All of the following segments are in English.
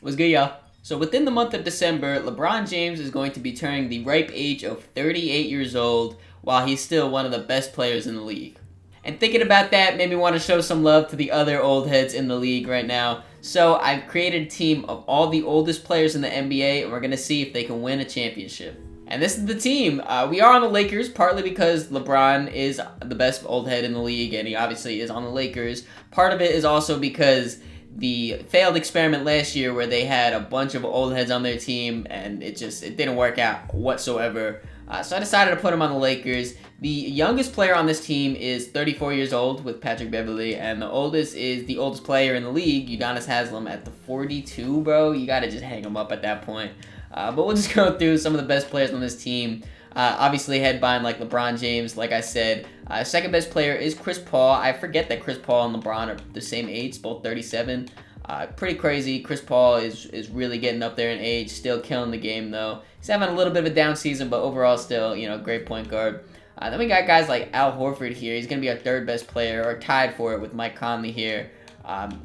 What's good, y'all? So within the month of December, LeBron James is going to be turning the ripe age of 38 years old while he's still one of the best players in the league. And thinking about that made me want to show some love to the other old heads in the league right now. So I've created a team of all the oldest players in the NBA, and we're going to see if they can win a championship. And this is the team. We are on the Lakers, partly because LeBron is the best old head in the league, and he obviously is on the Lakers. Part of it is also because the failed experiment last year where they had a bunch of old heads on their team, and it didn't work out whatsoever. So I decided to put him on the Lakers. The youngest player on this team is 34 years old with Patrick Beverley, and the oldest is the oldest player in the league, Udonis Haslem, at the 42, bro. You got to just hang him up at that point. But we'll just go through some of the best players on this team. Obviously headlined like LeBron James, like I said. Second best player is Chris Paul. I forget that Chris Paul and LeBron are the same age, both 37. Pretty crazy. Chris Paul is really getting up there in age, still killing the game though. He's having a little bit of a down season, but overall still, great point guard. Then we got guys like Al Horford here. He's going to be our third best player, or tied for it with Mike Conley here.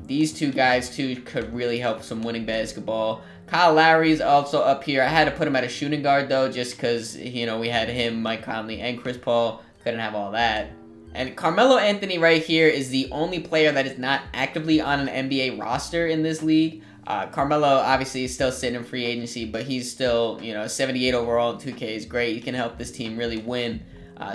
These two guys too could really help some winning basketball. Kyle Lowry's also up here. I had to put him at a shooting guard though, just because we had him, Mike Conley, and Chris Paul. Couldn't have all that. And Carmelo Anthony right here is the only player that is not actively on an NBA roster in this league. Carmelo obviously is still sitting in free agency, but he's still 78 overall in 2K is great. He can help this team really win.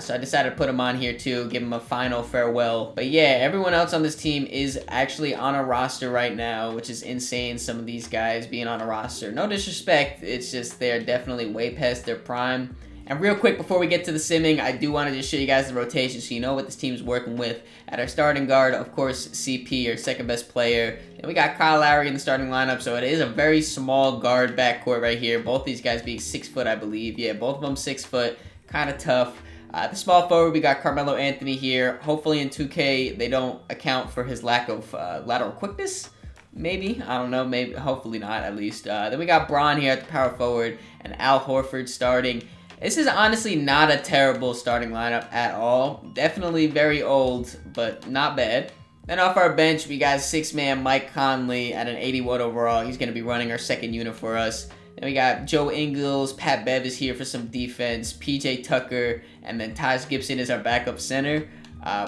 So I decided to put him on here too, give him a final farewell. But yeah, everyone else on this team is actually on a roster right now, which is insane, some of these guys being on a roster. No disrespect, it's just they're definitely way past their prime. And real quick, before we get to the simming, I do want to just show you guys the rotation so you know what this team's working with. At our starting guard, of course, CP, our second best player. And we got Kyle Lowry in the starting lineup, so it is a very small guard backcourt right here. Both these guys being 6 foot, I believe. Yeah, both of them 6 foot, kind of tough. The small forward, we got Carmelo Anthony here. Hopefully in 2K, they don't account for his lack of lateral quickness. Maybe. I don't know. Maybe. Hopefully not, at least. Then we got Bron here at the power forward and Al Horford starting. This is honestly not a terrible starting lineup at all. Definitely very old, but not bad. Then off our bench, we got 6-man Mike Conley at an 81 overall. He's going to be running our second unit for us. Then we got Joe Ingles, Pat Bev is here for some defense, PJ Tucker, and then Taj Gibson is our backup center.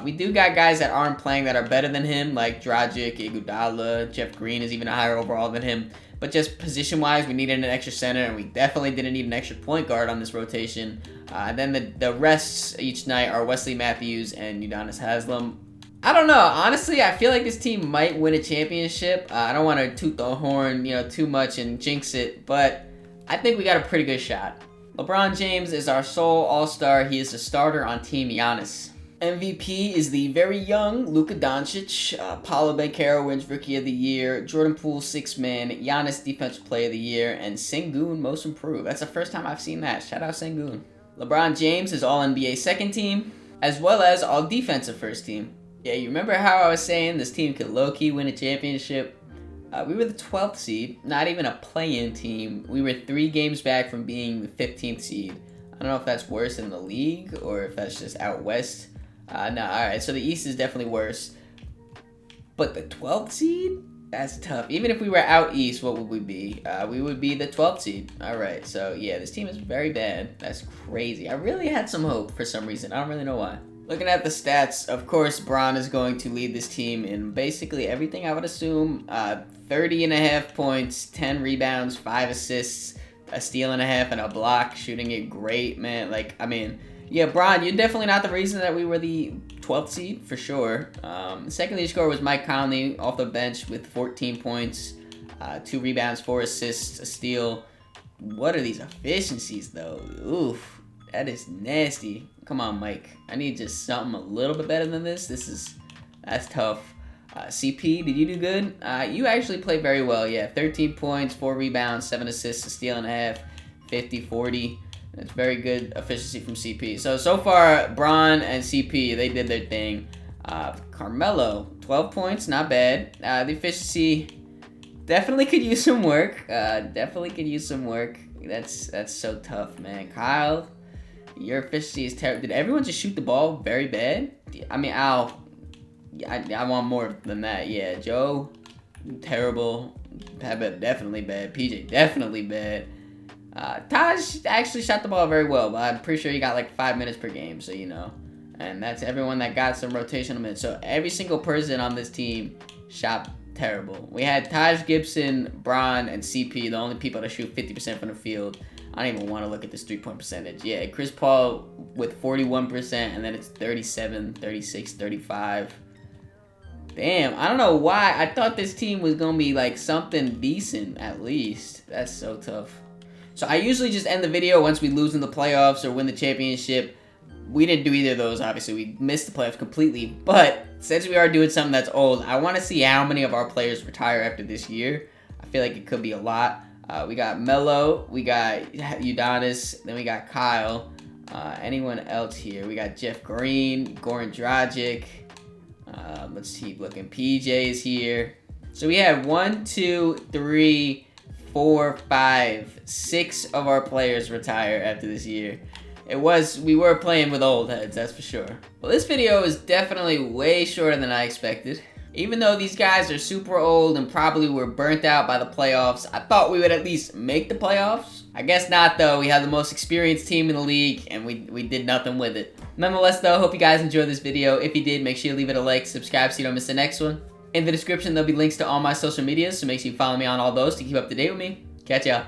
We do got guys that aren't playing that are better than him, like Dragic, Iguodala, Jeff Green is even a higher overall than him. But just position-wise, we needed an extra center, and we definitely didn't need an extra point guard on this rotation. Then the rests each night are Wesley Matthews and Udonis Haslem. I don't know. Honestly, I feel like this team might win a championship. I don't want to toot the horn, too much and jinx it, but I think we got a pretty good shot. LeBron James is our sole all-star. He is a starter on Team Giannis. MVP is the very young Luka Doncic. Paulo Banchero wins Rookie of the Year. Jordan Poole, 6-man. Giannis, Defensive Player of the Year. And Sengun, Most Improved. That's the first time I've seen that. Shout out Sengun. LeBron James is All-NBA second team, as well as All-Defensive first team. Yeah, you remember how I was saying this team could low-key win a championship? We were the 12th seed, not even a play-in team. We were 3 games back from being the 15th seed. I don't know if that's worse in the league or if that's just out west. No, alright, so the East is definitely worse. But the 12th seed? That's tough. Even if we were out East, what would we be? We would be the 12th seed. Alright, so yeah, this team is very bad. That's crazy. I really had some hope for some reason. I don't really know why. Looking at the stats, of course, Bron is going to lead this team in basically everything, I would assume. 30.5 points, 10 rebounds, 5 assists, a steal and a half, and a block. Shooting it great, man. Yeah, Bron, you're definitely not the reason that we were the 12th seed, for sure. Second lead scorer was Mike Conley off the bench with 14 points, 2 rebounds, 4 assists, a steal. What are these efficiencies, though? Oof, that is nasty. Come on, Mike. I need just something a little bit better than this. That's tough. CP, did you do good? You actually played very well, yeah. 13 points, 4 rebounds, 7 assists, a steal and a half, 50-40. That's very good efficiency from CP. So far, Bron and CP, they did their thing. Carmelo, 12 points, not bad. The efficiency definitely could use some work. That's so tough, man. Kyle, your efficiency is terrible. Did everyone just shoot the ball very bad? I mean, I want more than that. Yeah, Joe, terrible. definitely bad. PJ, definitely bad. Taj actually shot the ball very well, but I'm pretty sure he got like 5 minutes per game, so you know. And that's everyone that got some rotational minutes. So every single person on this team shot terrible. We had Taj Gibson, Bron, and CP, the only people that shoot 50% from the field. I don't even want to look at this 3-point percentage. Yeah, Chris Paul with 41%, and then it's 37, 36, 35. Damn, I don't know why. I thought this team was going to be like something decent at least. That's so tough. So I usually just end the video once we lose in the playoffs or win the championship. We didn't do either of those, obviously. We missed the playoffs completely. But since we are doing something that's old, I want to see how many of our players retire after this year. I feel like it could be a lot. We got Melo, we got Udonis, then we got Kyle. Anyone else here? We got Jeff Green, Goran Dragic. Let's keep looking. PJ is here. So we have 1, 2, 3, 4, 5, 6 of our players retire after this year. We were playing with old heads, that's for sure. Well, this video is definitely way shorter than I expected. Even though these guys are super old and probably were burnt out by the playoffs, I thought we would at least make the playoffs. I guess not though. We have the most experienced team in the league and we did nothing with it. Nonetheless though, hope you guys enjoyed this video. If you did, make sure you leave it a like, subscribe so you don't miss the next one. In the description there'll be links to all my social medias, so make sure you follow me on all those to keep up to date with me. Catch ya.